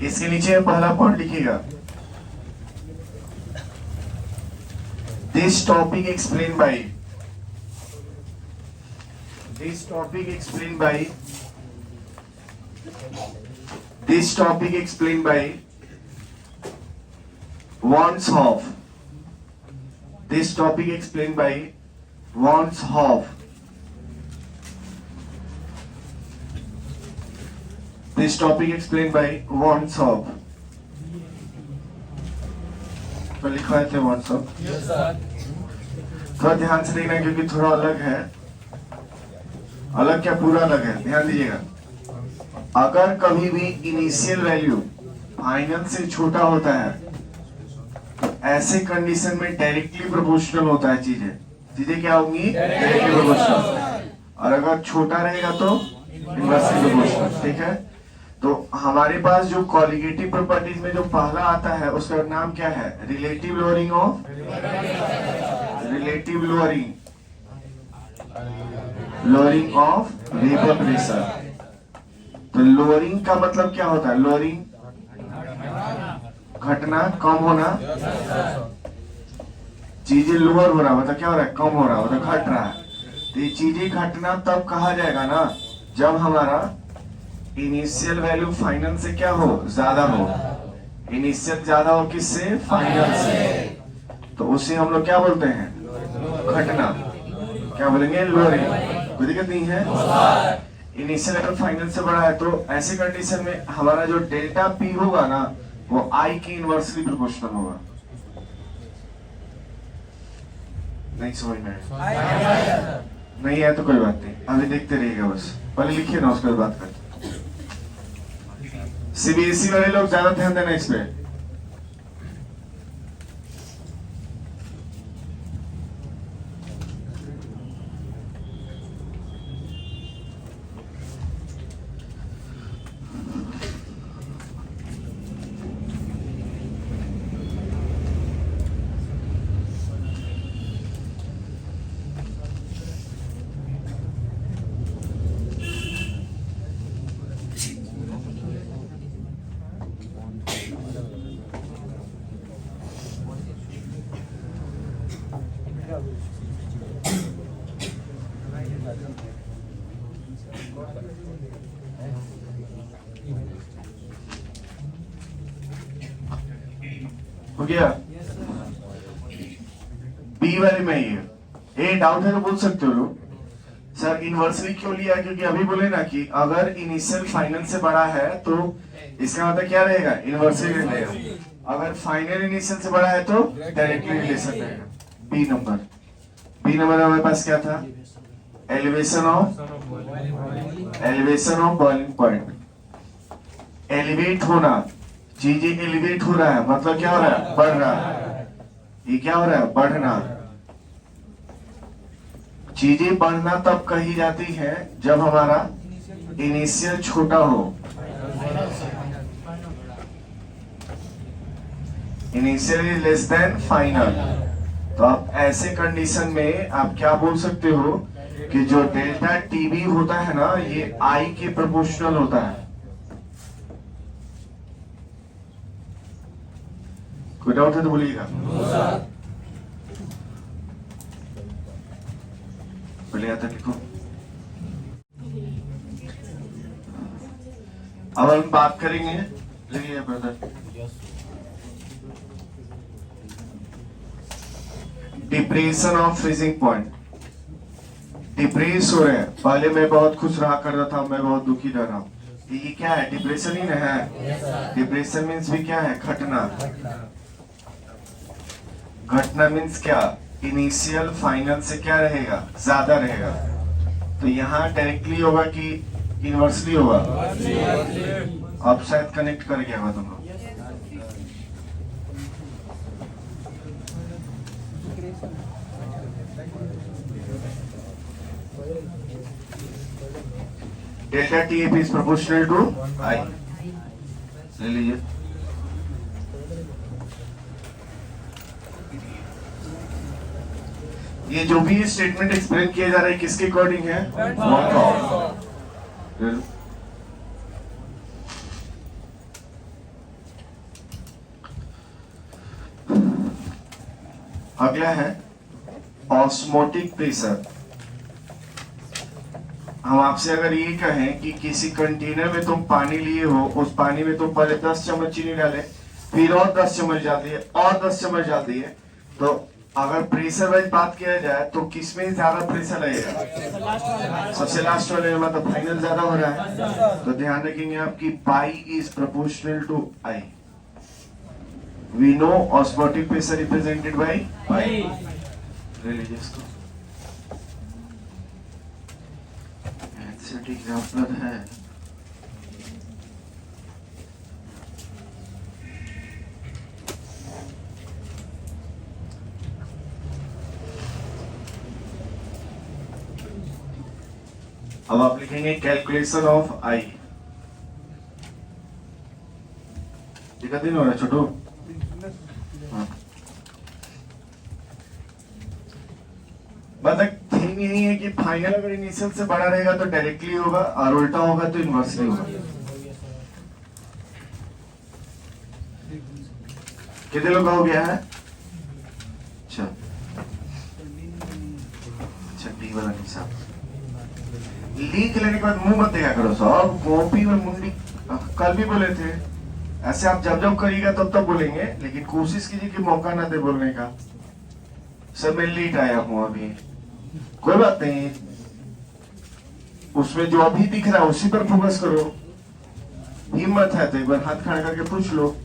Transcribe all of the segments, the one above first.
इसके नीचे पहला पॉइंट लिखिएगा, this topic explain by, this topic explain by, this topic explain by wants of, this topic explained by wants of, this topic explained by wants of, तो लिखा है wants of। Yes, sir. थोड़ा ध्यान से देखना क्योंकि थोड़ा अलग है, अलग क्या पूरा अलग है, ध्यान दीजिएगा। अगर कभी भी इनिशियल वैल्यू फाइनल से छोटा होता है ऐसे कंडीशन में डायरेक्टली प्रोपोर्शनल होता है, चीजें क्या होंगी, डायरेक्टली प्रोपोर्शनल, और अगर छोटा रहेगा तो इनवर्सली प्रोपोर्शनल। ठीक है, तो हमारे पास जो कॉलिगेटिव प्रॉपर्टीज में जो पहला आता है उसका नाम क्या है, relative lowering of, relative lowering, lowering of vapour pressure. तो लोअरिंग का मतलब क्या होता है, लोअरिंग घटना, कम होना, चीजें लोअर हो रहा मतलब क्या हो रहा है, कम हो रहा मतलब घट रहा है। तो ये चीजें घटना तब कहा जाएगा ना जब हमारा इनिशियल वैल्यू फाइनल से क्या हो, ज्यादा हो। इनिशियल ज्यादा हो किससे, फाइनल से, तो उसे हम लोग क्या बोलते हैं, घटना। क्या बोलेंगे, लोअरिंग। कोई दिक्कत नहीं है। इनिशियल अगर फाइनल से बड़ा है तो ऐसे कंडीशन में हमारा जो डेल्टा पी होगा ना वो आई के इनवर्सली प्रोपोर्शनल होगा। नहीं समझ में नहीं है तो कोई बात नहीं, अभी देखते रहिएगा, बस पहले लिखिए ना उसके बाद बात करते। सीबीएसई वाले लोग ज्यादा ध्यान देना इस पे। हो गया, बी वाले में ये डाउट है तो बोल सकते हो लोग, सर इनवर्सली क्यों लिया, क्योंकि अभी बोले ना कि अगर इनिशियल फाइनल से बड़ा है तो इसका मतलब क्या रहेगा, इनवर्सली रहेगा। अगर फाइनल इनिशियल से बड़ा है तो डायरेक्टली रिलेशन रहेगा। बी नंबर हमारे पास क्या था, elevation of boiling point. Elevate होना, चीजें एलिवेट हो रहा है मतलब क्या हो रहा है, बढ़ रहा है। ये क्या हो रहा है, बढ़ना। चीजें बढ़ना तब कही जाती है जब हमारा इनिशियल छोटा हो, initial is less than final. तो आप ऐसे कंडीशन में आप क्या बोल सकते हो कि जो डेल्टा टीबी होता है ना ये आई के प्रोपोर्शनल होता है। कोई डाउट है तो बोलिएगा। बोले आता लिखो। अब हम बात करेंगे, लिखिए brother, depression of freezing point. Depress हो रहे हैं, पहले मैं बहुत खुश रहा करता था, मैं बहुत दुखी रह रहा हूँ, ये क्या है, डिप्रेशन ही ना है। डिप्रेशन मीन्स भी क्या है, घटना। घटना मीन्स क्या, इनिशियल फाइनल से क्या रहेगा, ज्यादा रहेगा। तो यहाँ डायरेक्टली होगा कि इनवर्सली होगा, अब शायद कनेक्ट कर गया हुआ तुम लोग। Delta TF is proportional to I, ले लीजिए। ये जो भी स्टेटमेंट एक्सप्लेन किया जा रहा है किसके अकॉर्डिंग है, अगला है ऑस्मोटिक प्रेशर। हम आपसे अगर ये कहें कि किसी कंटेनर में तुम पानी लिए हो, उस पानी में तुम पहले 10 चम्मच चीनी डाले, फिर और 10 चम्मच डाल दिए और 10 चम्मच डाल दिए, तो अगर प्रेशर वाइज बात किया जाए तो किसमें ज्यादा प्रेशर लगेगा? सबसे लास्ट वाले में, मतलब फाइनल ज्यादा हो रहा है। तो ध्यान रखेंगे आपकी pi is proportional to i. We know osmotic pressure represented by pi. Religious को एग्जाम्पल है। अब आप लिखेंगे कैलकुलेशन ऑफ आई। कितना दिन हो रहा है छोटू? हाँ। मतलब थिंग यही है कि फाइनल अगर इनिशियल से बड़ा रहेगा तो डायरेक्टली होगा और उल्टा होगा तो इनवर्सली होगा। कितने लोग का हो गया है? अच्छा डी वाला निशान लिख लेने के बाद मुंह मत देखा करो सब, कॉपी में मुंडी। कल भी बोले थे ऐसे, आप जब जब करिएगा तब तब बोलेंगे, लेकिन कोशिश कीजिए कि मौका ना दे बोलने का। सर मैं लेट आया हूं अभी, कोई बात नहीं, उसमें जो अभी दिख रहा है उसी पर फोकस करो। हिम्मत है तो एक बार हाथ खड़ा करके पूछ लो।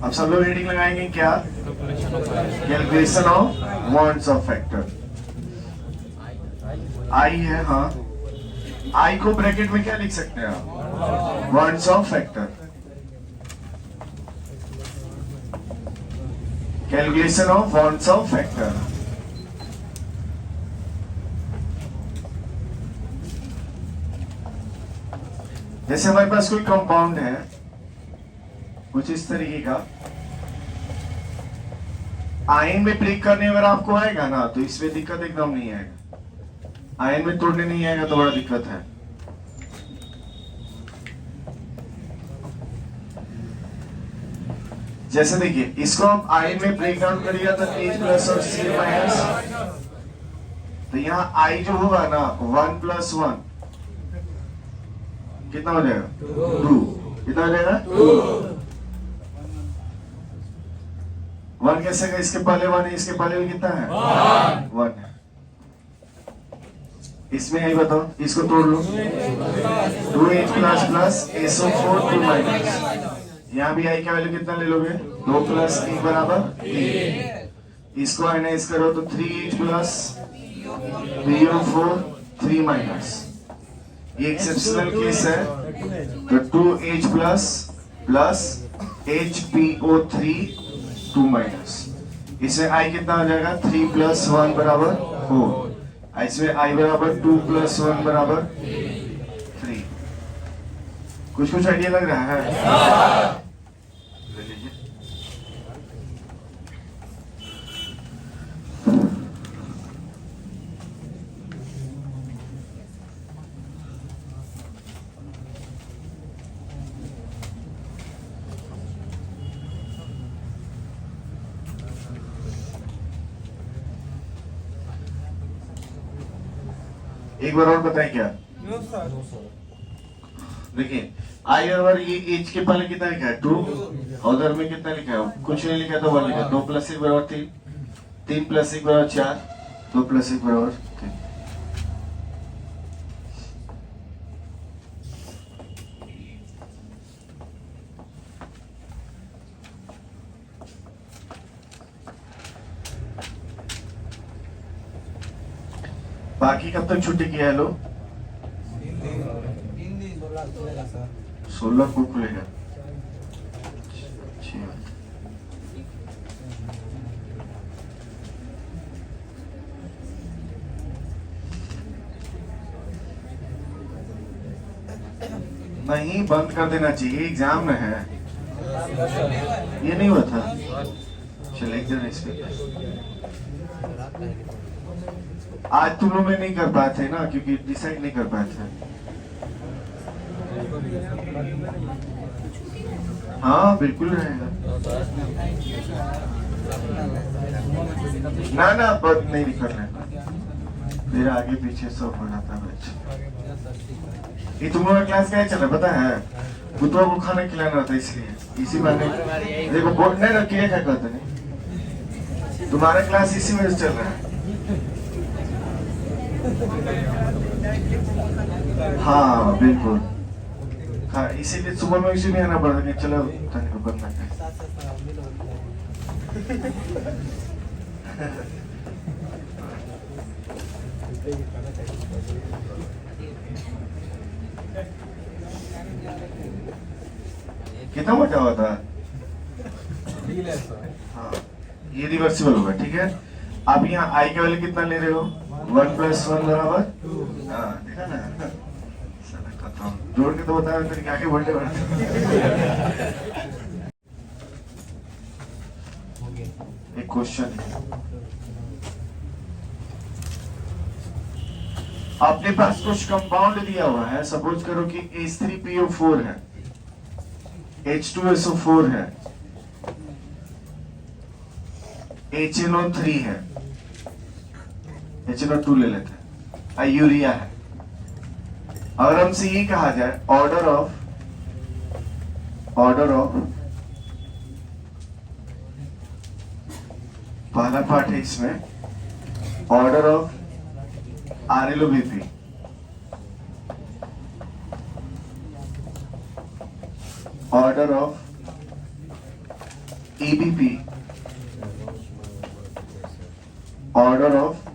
अब सब लोग रीडिंग लगाएंगे क्या? Calculation of van't Hoff factor. I है, हाँ, आई को ब्रैकेट में क्या लिख सकते हैं आप? Wants Hoff factor. Calculation of van't Hoff factor. जैसे हमारे पास कोई कंपाउंड है कुछ इस तरीके का, आयन में ब्रेक करने अगर आपको आएगा ना तो इसमें दिक्कत एकदम नहीं आएगा। आयन में तोड़ने नहीं आएगा तो बड़ा दिक्कत है। जैसे देखिए इसको आप आयन में ब्रेक डाउन करिएगा तो H प्लस और Cl माइनस, तो यहाँ I जो होगा ना 1 प्लस 1 कितना हो जाएगा? 2। कितना हो जाएगा? 2। 1 कैसे का? इसके पहले 1 है, इसके पहले भी कितना है? 1 है। इसमें यही बताओ, इसको तोड़ लो। 2H plus plus SO4 2 minus, यहाँ भी आई का वैल्यू कितना ले लोगे? 2 प्लस 1 बराबर 3। इसको आयनाइज करो तो 3H प्लस PO4 3 माइनस। ये एक्सेप्शनल केस है, तो 2H plus plus HPO3 2 minus. इसमें आई कितना हो जाएगा? 3 प्लस 1 बराबर 4। इसमें आई बराबर 2 प्लस 1 बराबर 3। कुछ कुछ आइडिया लग रहा है? ले लीजिए। एक बार और बताएं क्या? देखिए आई और ये एच के पहले कितना लिखा है? 2, और उधर में कितना लिखा है? कुछ नहीं लिखा तो 1 लिखा। 2 प्लस 1 बराबर 3, 3 प्लस 1 बराबर 4, 2 प्लस 1 बराबर 3। बाकी कब तक छुट्टी किया है लोग? 16 को खुलेगा। नहीं, बंद कर देना चाहिए, एग्जाम में है। ये नहीं हुआ था। चल एक दिन इस पे आज तुम लोग में नहीं कर पाए थे ना, क्योंकि डिसाइड नहीं कर पाए थे। हाँ बिल्कुल रहेगा। ना ना बस नहीं करना, फिर आगे पीछे सब हो जाता है बच्चे। ये तुम लोग का क्लास क्या चल रहा है पता है? बुतवा को खाना खिलाना होता है, इसलिए इसी बार देखो बोर्ड नहीं रखी है, क्या कहते नहीं, तुम्हारा क्लास इसी में चल रहा है। हाँ बिल्कुल, हाँ इसीलिए सुबह में इसीलिए आना पड़ता है कि चलो तने को बदला है। कितना मजा हुआ था। हाँ ये रिवर्सिबल होगा, ठीक है। आप यहाँ आई के वैल्यू कितना ले रहे हो? 1 + 1 बराबर 2। हाँ देखा ना, जोड़ के तो बताया फिर आगे बढ़ने बढ़ते। एक क्वेश्चन है, अपने पास कुछ कंपाउंड दिया हुआ है, सपोज करो कि H3PO4 है, H2SO4 है, HNO3 है, HNO2 ले लेते हैं, यूरिया है। और हमसे ये कहा जाए ऑर्डर ऑफ पहला पार्ट है इसमें, order of RLOBP, order of EBP, order of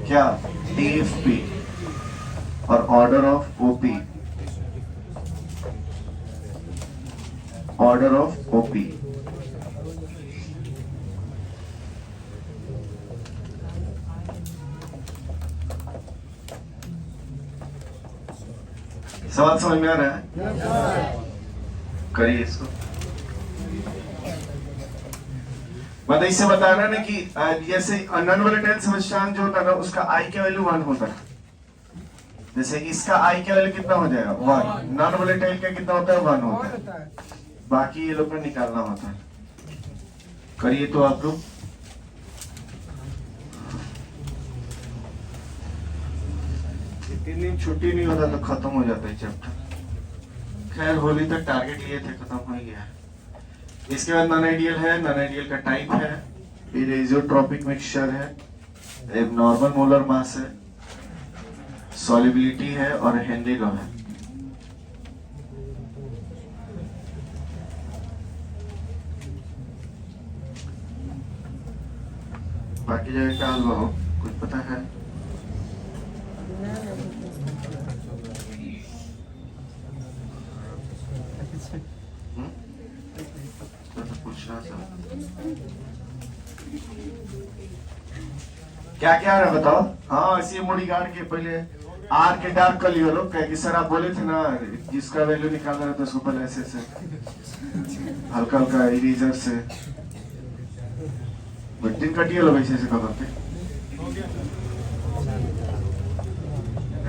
क्या DFP और order of OP, order of OP। सवाल समझ में आ रहा है? करिए इसको। मतलब इससे बताना ना कि जैसे नॉन वोलेटाइल सब्सटेंस जो होता है ना, उसका आई का वैल्यू 1 होता है। जैसे इसका आई का वैल्यू कितना हो जाएगा? 1। नॉन वोलेटाइल का कितना होता है? 1 होता है। बाकी ये लोग को निकालना होता है। करिए तो आप लोग। तीन दिन छुट्टी नहीं होता तो खत्म हो जाता है चैप्टर। खैर होली तक टारगेट लिए थे, खत्म हो गया। इसके बाद नॉन आइडियल है, नॉन आइडियल का टाइप है, फिर एजियोट्रोपिक मिक्सचर है, एक नॉर्मल मोलर मास है, सॉल्युबिलिटी है और हेनरी लॉ है। बाकी जगह क्या हलवा हो कुछ पता है? क्या क्या है बताओ। हाँ ऐसे मुड़ी गाड़ के पहले आर के डार्क कर लियो लोग, क्या कि सर आप बोले थे ना जिसका वैल्यू निकालना रहता है उसको पहले ऐसे हल्का हल्का इरेजर से बट्टिन कटिए लोग ऐसे ऐसे करके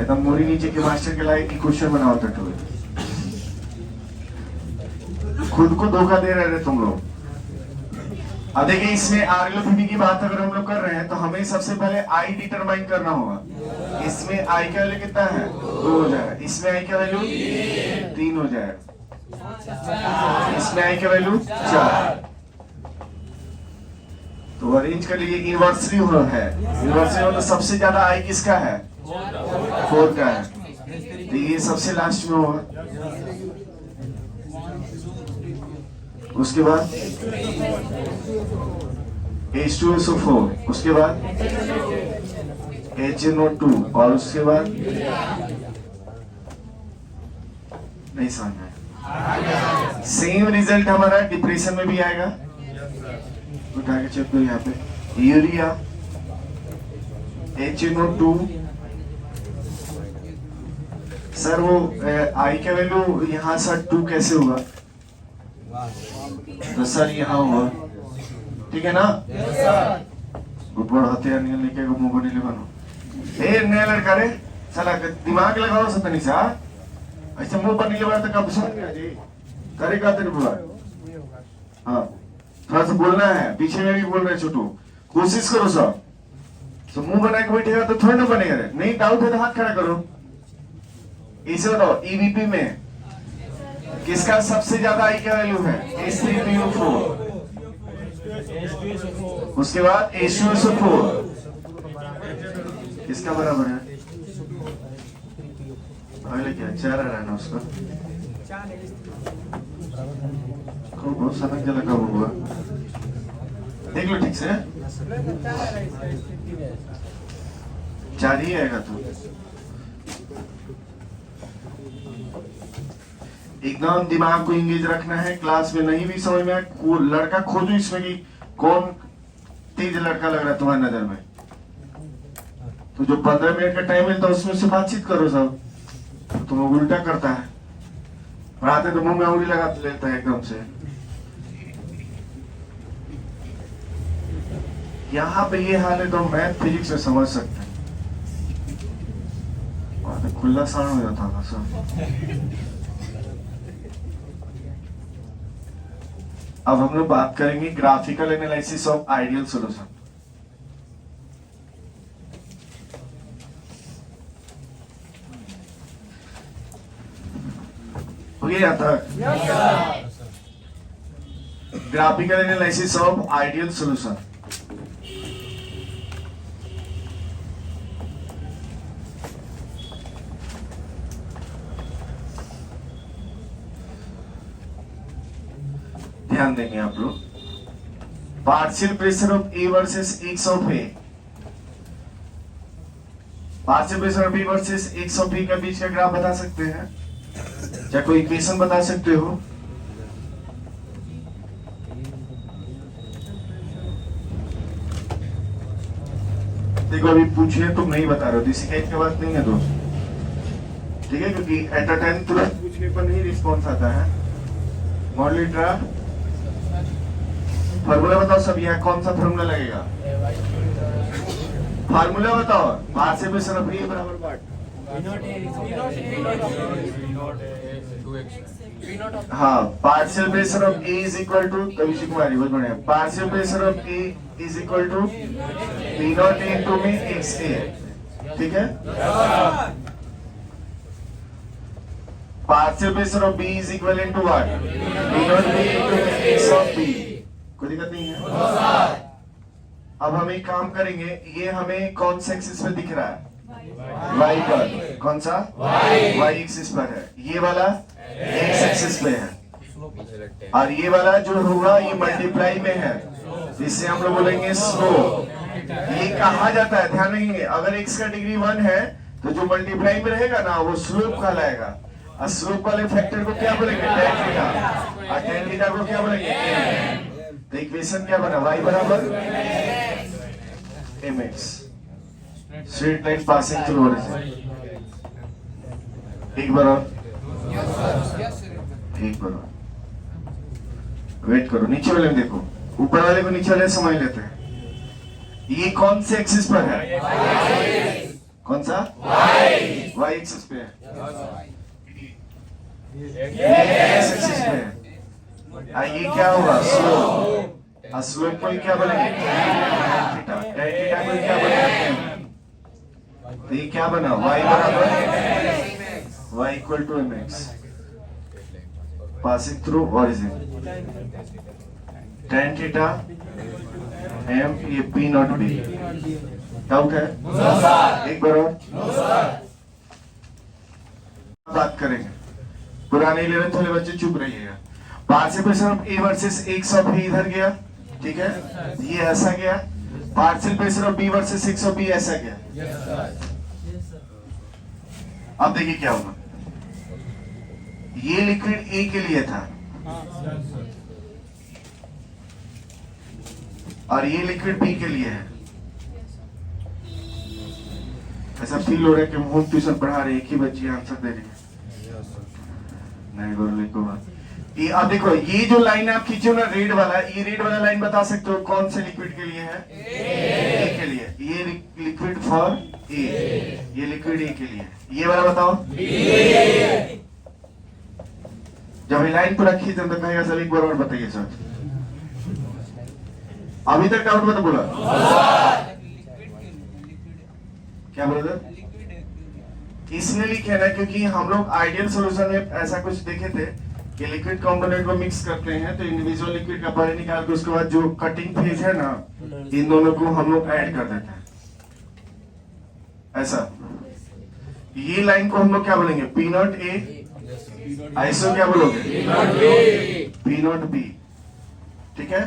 एकदम मुड़ी नीचे के मास्टर के लायक की क्वेश्चन बनाओ तो खुद को धोखा दे रहे थे तुम लोग। अब देखिए इसमें RLOBP की बात अगर हम लोग कर रहे हैं तो हमें सबसे पहले आई डिटरमाइन करना होगा। इसमें आई का वैल्यू कितना है? 2 हो जाएगा। इसमें आई का वैल्यू 3 हो जाएगा। इसमें आई का वैल्यू 4। तो अरेंज कर लीजिए। इनवर्सली हो है, इनवर्सली हो तो सबसे ज्यादा आई किसका है? 4 का है, तो ये सबसे लास्ट में होगा। उसके बाद H2SO4, उसके बाद HNO2 और उसके बाद नहीं समझ में। सेम रिजल्ट हमारा डिप्रेशन में भी आएगा। उठा के चेक करो यहाँ पे यूरिया HNO2। सर वो आई का वैल्यू यहाँ से 2 कैसे होगा? तो सर यहाँ हुआ, ठीक है ना? ऊपर हथियार निकलने के मुंह को नहीं बनो। नया लड़का रे, साला दिमाग लगाओ सतनी सा, ऐसे मुंह पर नहीं लगा तो कब समझ गया जी? करेगा तेरे बुआ। हाँ, थोड़ा सा बोलना है, पीछे में भी बोल रहे छोटू, कोशिश करो सब। तो मुंह बना के बैठेगा तो थोड़ा ना बनेगा रे। नहीं डाउट है तो हाथ खड़ा करो। इसे बताओ, ईवीपी में किसका सबसे ज्यादा आई क्या वैल्यू है? H3PO4। उसके बाद H2SO4 किसका बराबर है? पहले क्या 4 आ रहा है ना उसका? बहुत समझ के लगा हुआ, देख लो ठीक से। 4 ही आएगा तो एकदम दिमाग को इंगेज रखना है। क्लास में नहीं भी समझ में आए, लड़का खोजो इसमें कि कौन तेज लड़का लग रहा है तुम्हारी नजर में। तो जो 15 मिनट का टाइम मिलता है उसमें से बातचीत करो सब। तो तुम उल्टा करता है, पढ़ाते तो मुंह में उंगली लगा लेता है एकदम से। यहाँ पे ये हाल है तो मैथ फिजिक्स में समझ सकते हैं। खुला साण हो जाता था सब। अब हम लोग बात करेंगे graphical analysis of ideal solution. हो गया आता? Graphical analysis of ideal solution. ध्यान देंगे आप लोग। Partial pressure of A versus X of A, partial pressure of A versus X of A के बीच का ग्राफ बता सकते हैं? क्या कोई इक्वेशन बता सकते हो? देखो अभी पूछे तुम नहीं बता रहे हो, शिकायत की बात नहीं है दोस्त, ठीक है? क्योंकि एट अ टाइम तुरंत पूछने पर नहीं रिस्पॉन्स आता है। मॉडलिट्रा फार्मूला बताओ सब, यहाँ कौन सा फार्मूला लगेगा? फार्मूला बताओ। पार्शियल प्रेशर ऑफ ए बराबर व्हाट? हाँ, partial pressure of A is equal to, Kavishi Kumari बहुत बढ़िया, partial pressure of A is equal to P0 into में XA, ठीक है? Partial pressure of B is equal to what? P0 B into X of B। कोई दिक्कत नहीं है। अब हम एक काम करेंगे, ये हमें कौन से एक्सिस पे दिख रहा है? Y पर। कौन सा? Y एक्सिस पर है। ये वाला X एक्सिस पे है, और ये वाला जो होगा ये मल्टीप्लाई में है, जिससे हम लोग बोलेंगे स्लोप। ये कहा जाता है, ध्यान रखेंगे, अगर x का डिग्री 1 है तो जो मल्टीप्लाई में रहेगा ना वो स्लोप कहलाएगा। और स्लोप वाले फैक्टर को क्या बोलेंगे? tan theta. और tan थीटा को क्या बोलेंगे? तो इक्वेशन क्या बना? y बराबर mx, straight line passing through origin. एक बार और, एक बार और वेट करो। नीचे वाले में देखो, ऊपर वाले को नीचे वाले समझ लेते हैं। ये कौन से एक्सिस पर है? कौन सा? y एक्सिस पे है। ये x एक्सिस पे है। ये क्या होगा? स्लोप। स्लोप को क्या बोलेंगे? थीटा। थीटा को क्या बोलेंगे? तो ये क्या बना? y बराबर y equal to mx passing through origin. tan theta m, ये P0 B। डाउट है? एक बार और बात करेंगे। पुराने 11th वाले बच्चे चुप रहिएगा। Partial pressure of A versus X of B इधर गया, ठीक है? ये ऐसा गया। Partial pressure of B versus X of B ऐसा गया। अब देखिए क्या होगा। ये लिक्विड ए के लिए था और ये लिक्विड बी के लिए है। ऐसा फील हो रहा है कि होम ट्यूशन पढ़ा रहे, एक ही बच्ची आंसर दे रही है। नहीं बोल को बात। ये अब देखो, ये जो लाइन आप खींचे हो ना रेड वाला, ये रेड वाला लाइन बता सकते हो कौन से लिक्विड के लिए है? ए के लिए। ये लिक्विड फॉर ए, ये लिक्विड ए के लिए। ये वाला बताओ। जब ये लाइन पूरा खींचे तो कहेगा सर एक बार और बताइए सर। अभी तक डाउट मत बोला। क्या ब्रदर? इसलिए लिखे ना क्योंकि हम लोग आइडियल सॉल्यूशन में ऐसा कुछ देखे थे कि लिक्विड कंपोनेंट को मिक्स करते हैं तो इंडिविजुअल लिक्विड का पानी निकाल के उसके बाद जो कटिंग फेज है ना, इन दोनों को हम लोग ऐड कर देते हैं ऐसा। ये लाइन को हम लोग क्या बोलेंगे? P not a. आइसो क्या बोलोगे? P not be. ठीक है।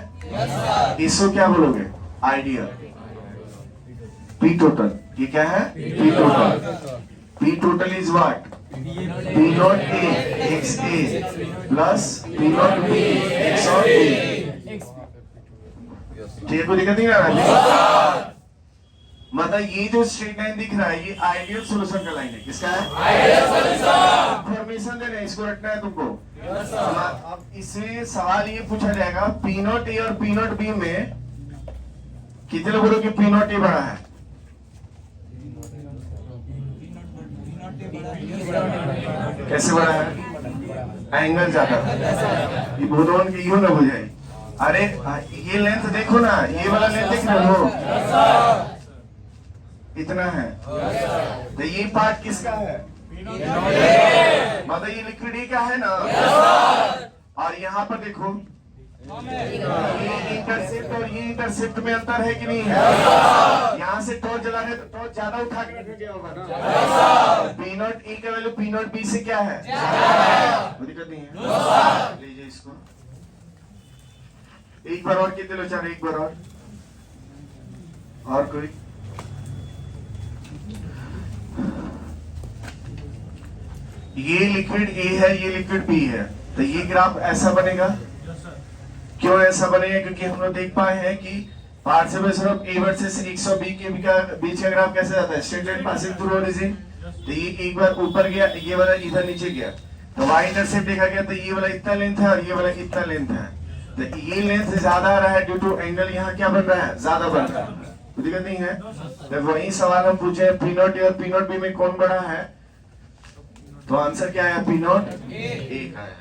इसो क्या बोलोगे? आइडियल। पी टोटल, ये क्या है? P total. P total is what? P naught A x A plus P naught B x और B। ठीक है, कोई दिक्कत नहीं आ रहा? मतलब ये जो स्ट्रेट लाइन दिख रहा है ये आइडियल सॉल्यूशन का लाइन है। किसका है? Ideal solution. इंफॉर्मेशन देना है, इसको रखना है तुमको। अब इसमें सवाल ये पूछा जाएगा P naught A और P naught B में कितने लोगों को P naught A बड़ा है? कैसे बड़ा है? एंगल ज्यादा। ये भूतोन की यूं ना बुझाई। अरे ये लेंथ देखो ना, ये वाला लेंथ देख रहे हो? इतना है। तो ये पार्ट किसका है? मतलब ये लिक्विड ही का है ना। और यहाँ पर देखो, ये इंटरसेप्ट और ये इंटरसेप्ट में अंतर है कि नहीं है? यहाँ से टॉर्च जला रहे तो टॉर्च ज्यादा उठा के रखा गया होगा ना। पी नॉट ए का वैल्यू पी नॉट बी से क्या है? कोई दिक्कत नहीं है। लीजिए इसको एक बार और कितने लो? चार। एक बार और कोई? ये लिक्विड ए है, ये लिक्विड बी है, तो ये ग्राफ ऐसा बनेगा। क्यों ऐसा बनेगा? क्योंकि हम लोग देख पाए हैं कि partial of A versus x और b के बीच का ग्राफ कैसे जाता है? Straight line passing through origin. तो ये एक बार ऊपर गया, ये वाला इधर नीचे गया, तो y इंटरसेप्ट देखा गया, तो ये वाला इतना लेंथ है और ये वाला इतना लेंथ है। तो ये लेंथ ज्यादा आ रहा है ड्यू टू एंगल यहाँ क्या बन रहा है? ज्यादा बन रहा है। कोई दिक्कत नहीं है। तो वही सवाल हम पूछे पी नॉट ए और पी नॉट बी में कौन बड़ा है? तो आंसर क्या है? पी नॉट ए का है।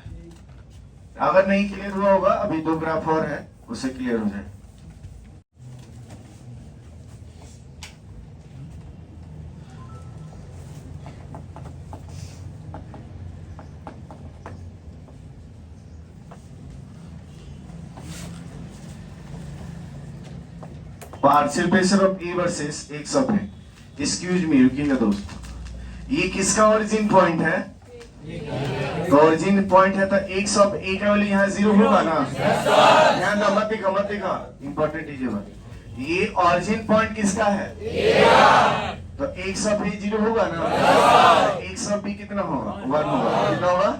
अगर नहीं क्लियर हुआ होगा, अभी दो ग्राफ और है, उससे क्लियर हो जाए। Partial pressure of A versus X of A. Excuse me, रुकिएगा दोस्त। ये किसका ओरिजिन पॉइंट है? ओरिजिन पॉइंट है, तो एक्स ऑफ ए का वैल्यू यहाँ 0 होगा ना। ध्यान दो, मत दिखा, इंपॉर्टेंट चीज। ये ओरिजिन पॉइंट किसका है? तो एक्स ऑफ ए 0 होगा ना। एक्स ऑफ बी कितना होगा? 1 होगा। कितना होगा?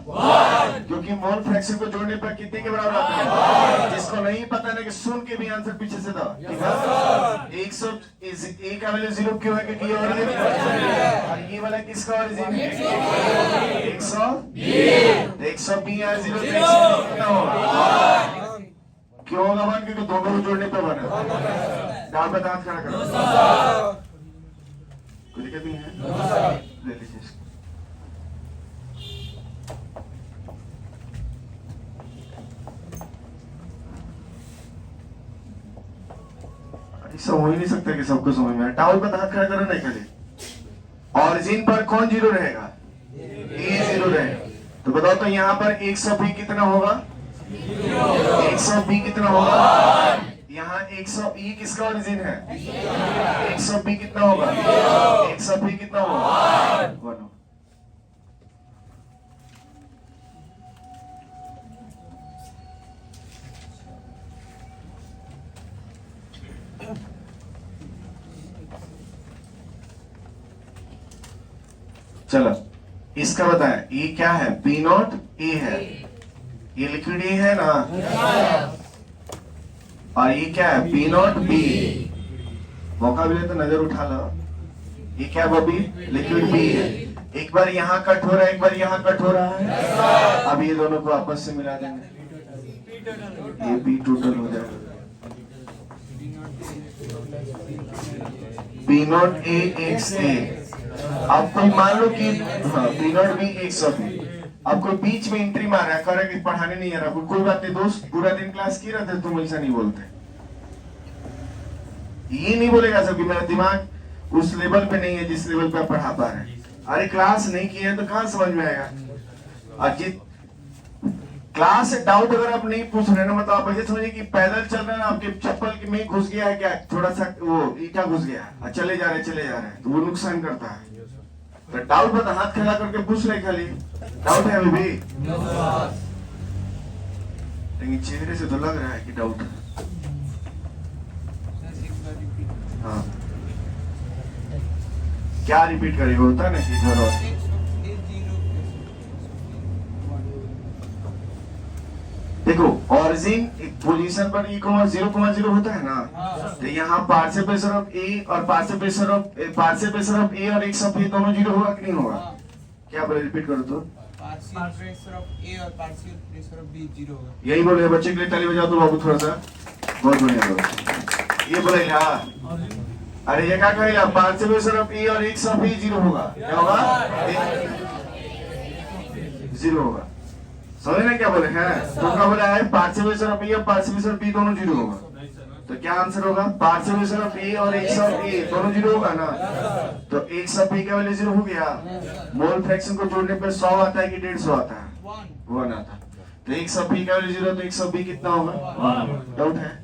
क्योंकि मोल फ्रैक्शन को जोड़ने पर कितने के बराबर आता है? जिसको नहीं पता ना कि सुन के भी आंसर पीछे से दो। एक्स ऑफ ए का वैल्यू 0 क्यों है? क्योंकि ये ओरिजिन है। और ये वाला किसका ओरिजिन है? X of B. X of B यहाँ 0 कितना होगा? क्यों होगा 1? क्योंकि दोनों को जोड़ने पर बना। दांत पे दांत खड़ा करो। कोई दिक्कत नहीं है। ले लीजिए इसको। ऐसा हो ही नहीं सकता कि सबको समझ में आए। टाउल पे हाथ खड़ा करो नहीं खाली। ऑरिजिन पर कौन 0 रहेगा? ए 0 रहेगा। तो बताओ तो यहाँ पर 100 कितना होगा? 100 कितना होगा? यहाँ 100 ये किसका ओरिजिन है? 100 कितना होगा? 100 कितना होगा? 1। चलो इसका बताएं, ये क्या है? पी नॉट ए है, ये लिक्विड ए है ना। और ये क्या है? P not be. मौका मिले तो नजर उठा लो। ये क्या बॉबी? लिक्विड बी है। एक बार यहाँ कट हो रहा है, एक बार यहाँ कट हो रहा है। अब ये दोनों को आपस से मिला देंगे, ये बी टोटल हो जाएगा। B not A X A. अब कोई मान लो कि B not B X of A. अब कोई बीच में एंट्री मारा है, कह रहा है कि पढ़ाने नहीं आ रहा, कोई बात नहीं दोस्त, पूरा दिन क्लास की रहते, तुम ऐसा नहीं बोलते। ये नहीं बोलेगा सब कि मेरा दिमाग उस लेवल पे नहीं है जिस लेवल पे आप पढ़ा पा रहे हैं। अरे क्लास नहीं किए तो कहां समझ में आएगा। अजित क्लास से डाउट अगर आप नहीं पूछ रहे ना, मतलब आप ऐसे समझिए कि पैदल चल रहे हैं, आपके चप्पल में घुस गया है क्या, थोड़ा सा वो ईटा घुस गया है, चले जा रहे तो वो नुकसान करता है। तो डाउट बता, हाथ खड़ा करके पूछ ले, खाली डाउट है अभी भी, लेकिन चेहरे से तो लग रहा है कि डाउट है। हाँ क्या रिपीट करेगा, होता है ना कि घर और देखो ऑरिजिन पोजीशन पर e, 0,0 होता है ना, तो यहाँ पार्शियल प्रेशर ऑफ ए और पार्शियल प्रेशर ऑफ ए और एक्स ऑफ ए दोनों 0 होगा कि नहीं होगा? क्या बोले, रिपीट करो तो। पार्शियल प्रेशर ऑफ ए और पार्शियल प्रेशर ऑफ बी 0 होगा। यही बोले बच्चे के लिए, ताली बजाओ तो बाबू थोड़ा सा, बहुत बढ़िया दोस्त। ये बोले अरे ये क्या कहेगा, पार्शियल प्रेशर ऑफ ए और एक्स ऑफ ए 0 होगा, क्या होगा? 0 होगा। समझ ना क्या बोले हैं? तो क्या बोला है, पार्शियल प्रेशर ऑफ ए और पार्शियल प्रेशर ऑफ बी दोनों 0 होगा। तो क्या आंसर होगा, पार्शियल प्रेशर ऑफ ए और एक्स ऑफ ए दोनों 0 होगा ना। तो एक्स ऑफ ए का वैल्यू 0 हो गया। मोल फ्रैक्शन को जोड़ने पर 100 आता है कि 150 आता है? 1 आता है। तो एक्स ऑफ ए का वैल्यू 0, तो एक्स ऑफ बी कितना होगा? 1। डाउट है?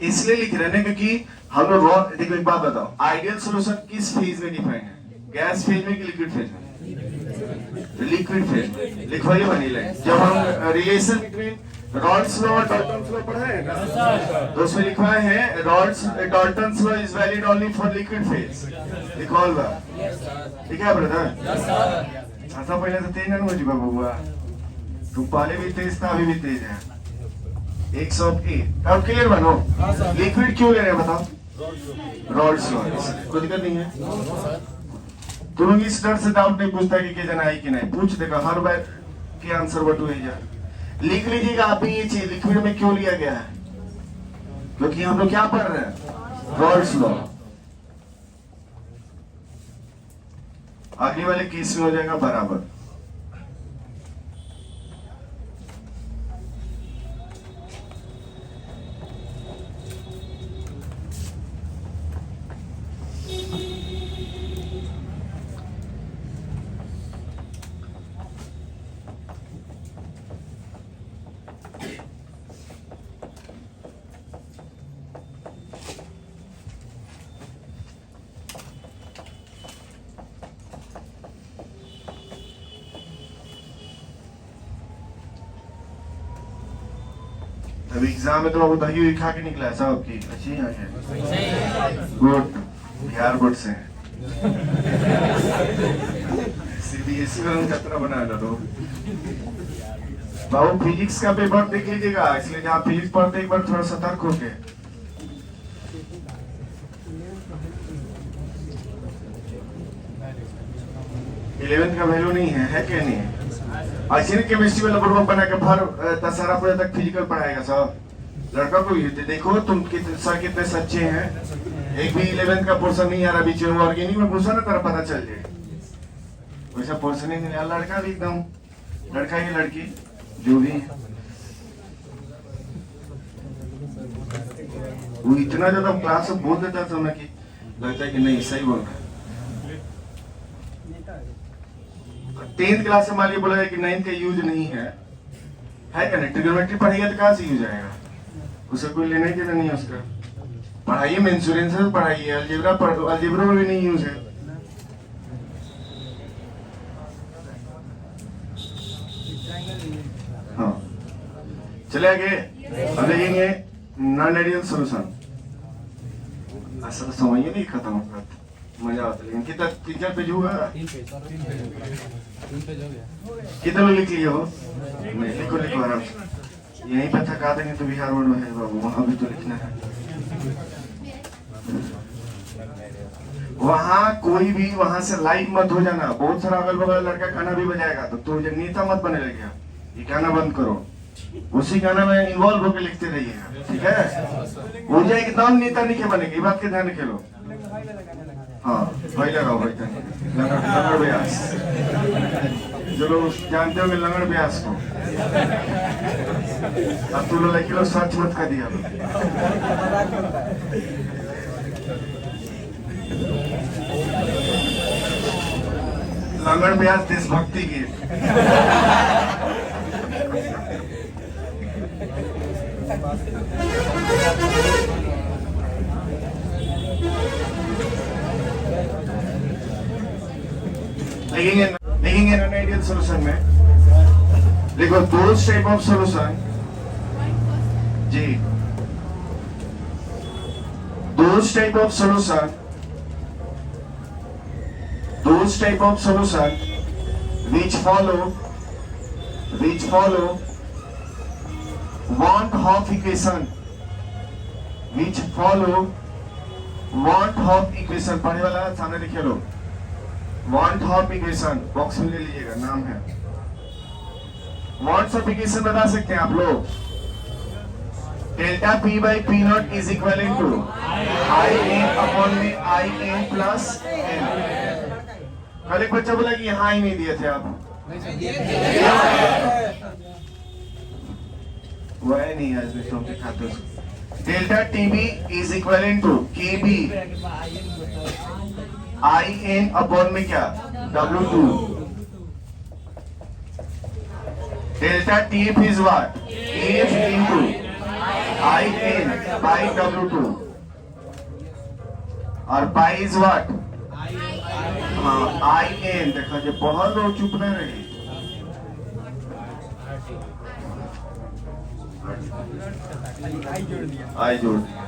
इसलिए लिख रहे हैं क्योंकि हम लोग देखो एक बात बताओ, आइडियल सॉल्यूशन किस फेज में डिफाइन है, गैस फेज में कि लिक्विड फेज में? लिक्विड फेज में। लिखवाइए बनी लाइन। जब हम रिलेशन बिटवीन रॉल्स लॉ और डाल्टन्स लॉ पढ़ा है ना, तो उसमें लिखा है Dalton's law is valid only for liquid phase. लिखवाओ बा, ठीक है ब्रदर? ऐसा पहले से तेज ना हो जी बाबूआ, तुम पहले भी तेज था, अभी भी तेज है। एक्स ऑफ ए, अब क्लियर बनो। लिक्विड क्यों ले रहे हैं बताओ? रॉल्स लॉ, कोई दिक्कत नहीं है। तुम लोग इस डर से डाउट नहीं पूछता कि जन आई कि नहीं, पूछ देगा हर बार के आंसर बटू है जा। लिख लीजिएगा आप भी ये चीज, लिक्विड में क्यों लिया गया है, क्योंकि हम लोग क्या पढ़ रहे हैं, रॉल्स लॉ। अगले वाले केस में हो जाएगा बराबर। अभी एग्जाम में तो बाबू दही हुई खा के निकला है साहब की, अच्छी यहाँ है, गुड, बिहार बोर्ड से। सीबीएसई में खतरा बना दो बाबू। फिजिक्स का पेपर देख लीजिएगा, इसलिए जहाँ फिजिक्स पढ़ते एक बार थोड़ा सतर्क होके। इलेवेंथ का वैल्यू नहीं है क्या? नहीं है। ऐसे केमिस्ट्री वाला ग्रुप बना के भर दशहरा पूरे तक फिजिकल पढ़ाएगा सब लड़का को। देखो तुम सर कितने सच्चे हैं, एक भी 11th का पोर्शन नहीं आ रहा बीच में, ऑर्गेनिक में घुसा ना तेरा पता चल जाए। वैसा पोर्शन ही नहीं, लड़का भी एकदम लड़का ही लड़की जो भी है, वो इतना ज्यादा क्लास में बोल देता था ना कि लगता है कि नहीं सही बोल रहा है। 10th क्लास से मान लीजिए बोला कि 9th का यूज नहीं है क्या नहीं? ट्रिग्नोमेट्री पढ़ेगा तो कहाँ से यूज आएगा, उसे कोई लेने देना नहीं है उसका। पढ़ाइए मेंसुरेंस पढ़ाइए, अलजेब्रा पढ़ो, अलजेब्रा में भी नहीं यूज है। हाँ चले आगे, अब देखेंगे नॉन आइडियल सॉल्यूशन। ऐसा तो समझिए नहीं, खत्म होगा मजा आता, लेकिन कितना 3-4 पेज हुआ? 3 पेज हो गया। कितना लिख लिए हो? नहीं, लिखो आराम से। यहीं पे थका देंगे तो बिहार रोड में है बाबू, वहां भी तो लिखना है। वहां कोई भी वहां से लाइव मत हो जाना। बहुत सारा अगल बगल लड़का गाना भी बजाएगा तो तू जो नेता मत बने लगे, ये गाना बंद करो, उसी गाना में इन्वॉल्व होकर लिखते रहिएगा, ठीक है? वो जो एकदम नेता नहीं बनेगी, ये बात के ध्यान रखे लो। हाँ भाई लगाओ भाई, लंगड़ ब्यास, जो लोग जानते होंगे लंगड़ ब्यास को, अब तू लोग लड़की लोग सर्च मत कर दिया। लंगड़ ब्यास देशभक्ति गीत। लिखेंगे नॉन आइडियल सोल्यूशन में, देखो दो टाइप ऑफ सोल्यूशन जी, those type of solution which follow want Hopf equation, पढ़ने वाला सामने लिखे लो, want Hopf equation बॉक्स में ले लीजिएगा, नाम है want Hopf equation। बता सकते हैं आप लोग, delta P by P naught is equivalent to I n upon में I n plus n। कल एक बच्चा बोला कि यहाँ ही नहीं दिए थे आप, वह नहीं आज में तुम दिखाते हो। Delta TB is equivalent to KB I n upon में क्या W2। Delta TF is what? TF into I n by W2 और pi is what? हाँ I n। देखा जो बहुत लोग चुप नहीं रही, आई जोड़ दिया।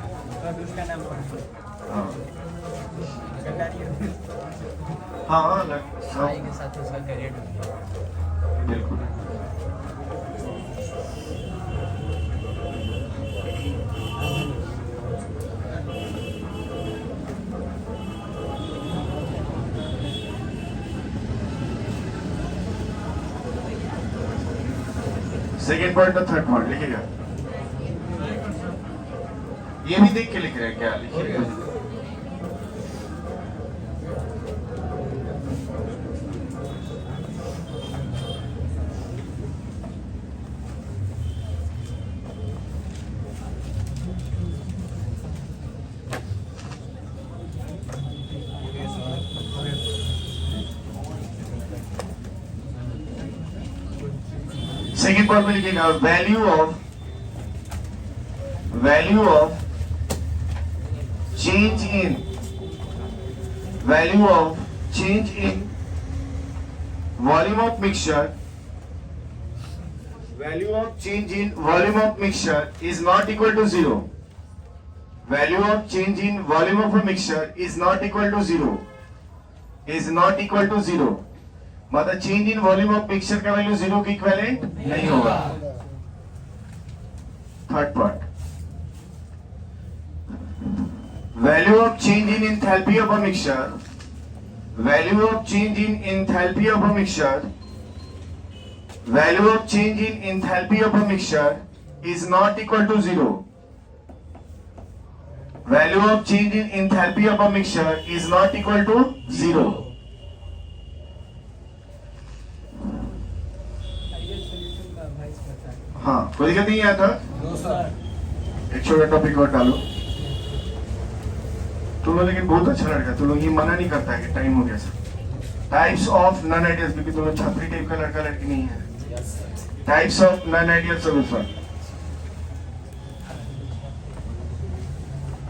हाँ सब बिल्कुल। सेकेंड पॉइंट और थर्ड पॉइंट लिखिएगा, ये भी देख के लिख रहे हैं क्या, लिखिएगा। सेकेंड पॉइंट में लिखिएगा, value of change in volume of mixture, is not equal to zero. Value of change in volume of a mixture is not equal to zero. मतलब change in volume of mixture का value zero के equivalent नहीं होगा। Third part, value of change in enthalpy of a mixture, value of change in enthalpy of a mixture, value of change in enthalpy of a mixture is not equal to zero. Value of change in enthalpy of a mixture is not equal to zero. हाँ कोई दिक्कत नहीं आता, एक छोटा topic और डालो तुम लोग, लेकिन बहुत अच्छा लड़का, तुम लोग ये मना नहीं करता है कि टाइम हो गया sir. Types of non ideal, क्योंकि तुम लोग छात्री टाइप का लड़का लड़की नहीं है। Types of non ideal solution,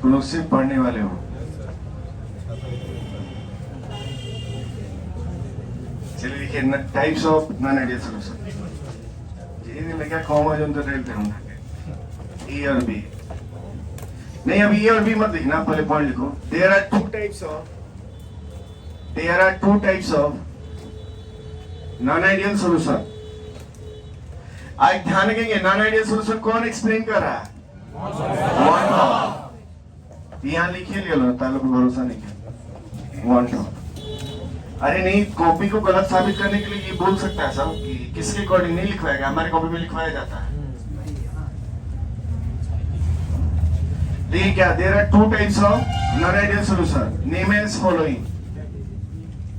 तुम लोग सिर्फ पढ़ने वाले हो। चलिए लिखिए, types of non ideal solution. मैं क्या कॉमा जो अंदर रेल करूंगा, ए और बी नहीं, अभी ए और बी मत लिखना, पहले पॉइंट लिखो। There are two types of non ideal solution. आज ध्यान रखेंगे नॉन आइडियल सॉल्यूशन कौन एक्सप्लेन कर रहा है? One top. यहाँ लिखिए ले लो, ताल्लुक भरोसा नहीं किया। One top. अरे नहीं, कॉपी को गलत साबित करने के लिए ये बोल सकता है सब कि किसके अकॉर्डिंग नहीं लिखवाएगा, हमारे कॉपी में लिखवाया जाता है। देखिए क्या, there are two types of non ideal solution, name as following.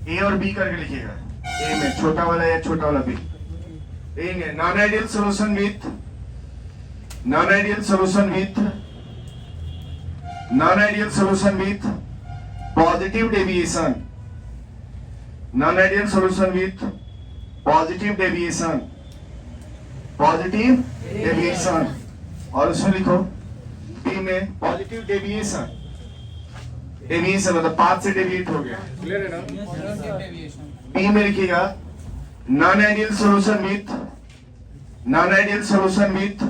A और बी करके लिखिएगा, ए में छोटा वाला या छोटा वाला B. Non ideal solution with positive deviation, non ideal solution with positive deviation. और उसमें लिखो बी में पॉजिटिव डेविएशन मतलब पाथ से डेविएट हो गया, क्लियर है ना? Positive deviation. बी में लिखिएगा नॉन आइडियल सॉल्यूशन विथ